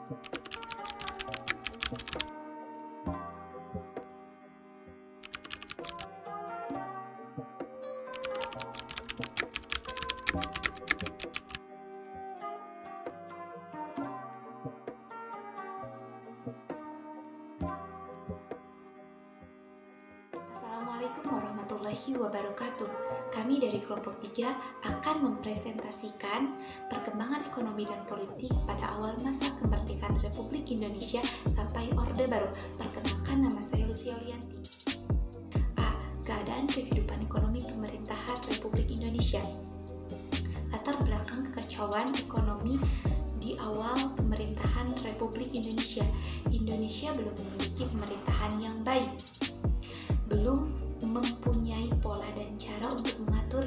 Assalamualaikum warahmatullahi wabarakatuh. Kami dari kelompok 3 akan mempresentasikan perkembangan ekonomi dan politik pada awal masa kemerdekaan Republik Indonesia sampai Orde Baru. Perkenalkan, nama saya Lucia Lianti. A. Keadaan kehidupan ekonomi pemerintahan Republik Indonesia. Latar belakang kekacauan ekonomi di awal pemerintahan Republik Indonesia. Indonesia belum memiliki pemerintahan yang baik, belum mempunyai pola dan cara untuk mengatur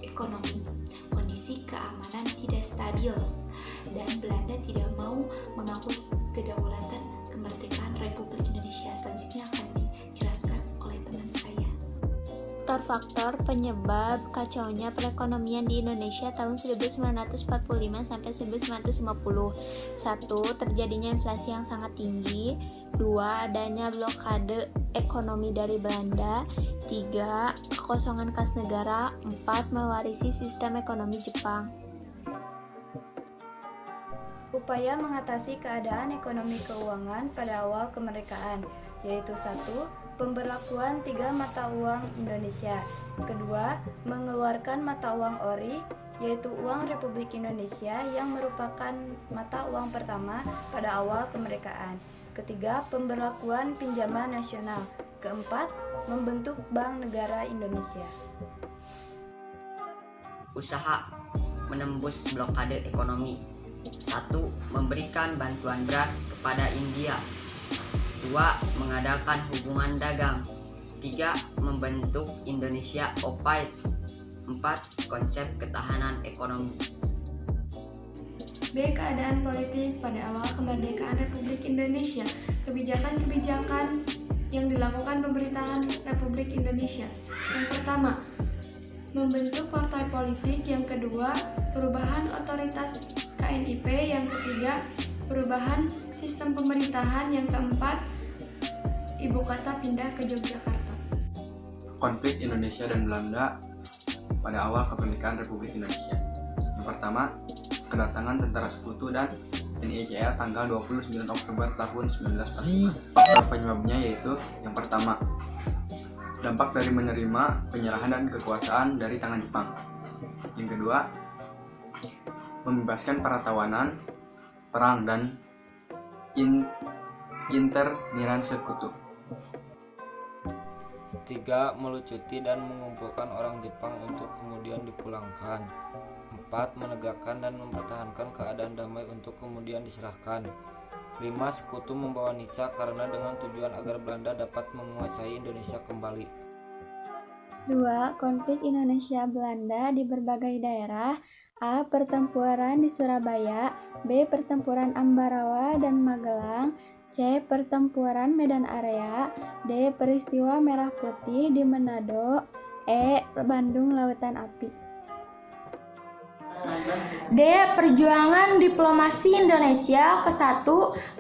ekonomi, kondisi keamanan tidak stabil, dan Belanda tidak mau mengakui kedaulatan kemerdekaan Republik Indonesia. Selanjutnya akan dijelaskan oleh teman saya. Faktor penyebab kacaunya perekonomian di Indonesia tahun 1945 sampai 1950. 1. Terjadinya inflasi yang sangat tinggi. 2. Adanya blokade ekonomi dari Belanda. 3. Kekosongan kas negara. 4. Mewarisi sistem ekonomi Jepang. Upaya mengatasi keadaan ekonomi keuangan pada awal kemerdekaan, yaitu 1. Pemberlakuan 3 mata uang Indonesia. Kedua, mengeluarkan mata uang ori, yaitu uang Republik Indonesia yang merupakan mata uang pertama pada awal kemerdekaan. Ketiga, pemberlakuan pinjaman nasional. Keempat, membentuk Bank Negara Indonesia. Usaha menembus blokade ekonomi. 1. Memberikan bantuan beras kepada India. 2. Mengadakan hubungan dagang. 3. Membentuk Indonesia OPICE. 4. Konsep ketahanan ekonomi. B. Keadaan politik pada awal kemerdekaan Republik Indonesia. Kebijakan-kebijakan yang dilakukan pemerintahan Republik Indonesia. Yang pertama, membentuk partai politik. Yang kedua, perubahan otoritas KNIP. Yang ketiga, perubahan sistem pemerintahan. Yang keempat, ibu kota pindah ke Yogyakarta. Konflik Indonesia dan Belanda pada awal kemerdekaan Republik Indonesia. Yang pertama, kedatangan tentara sekutu dan NIJR tanggal 29 Oktober tahun 1945. Faktor penyebabnya yaitu yang pertama, dampak dari menerima penyerahan dan kekuasaan dari tangan Jepang. Yang kedua, membebaskan para tawanan perang dan interniran sekutu. 3. Melucuti dan mengumpulkan orang Jepang untuk kemudian dipulangkan. 4. Menegakkan dan mempertahankan keadaan damai untuk kemudian diserahkan. 5. Sekutu membawa Nica karena dengan tujuan agar Belanda dapat menguasai Indonesia kembali. 2. Konflik Indonesia-Belanda di berbagai daerah. A. Pertempuran di Surabaya. B. Pertempuran Ambarawa dan Magelang. C. Pertempuran Medan Area. D. Peristiwa Merah Putih di Manado. E. Bandung Lautan Api. D. Perjuangan diplomasi Indonesia. Ke-1,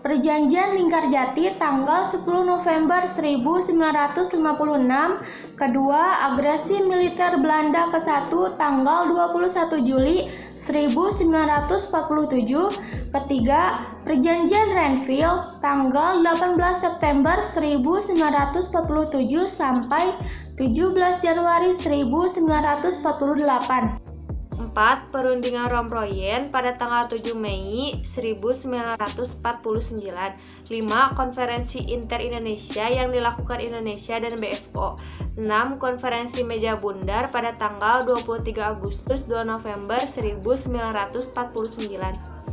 Perjanjian Linggarjati tanggal 10 November 1956. Kedua, agresi militer Belanda ke-1 tanggal 21 Juli 1947. Ketiga, Perjanjian Renville tanggal 18 September 1947 sampai 17 Januari 1948. 4. Perundingan Romproyen pada tanggal 7 Mei 1949. 5. Konferensi Inter-Indonesia yang dilakukan Indonesia dan BFO. 6. Konferensi Meja Bundar pada tanggal 23 Agustus 2 November 1949.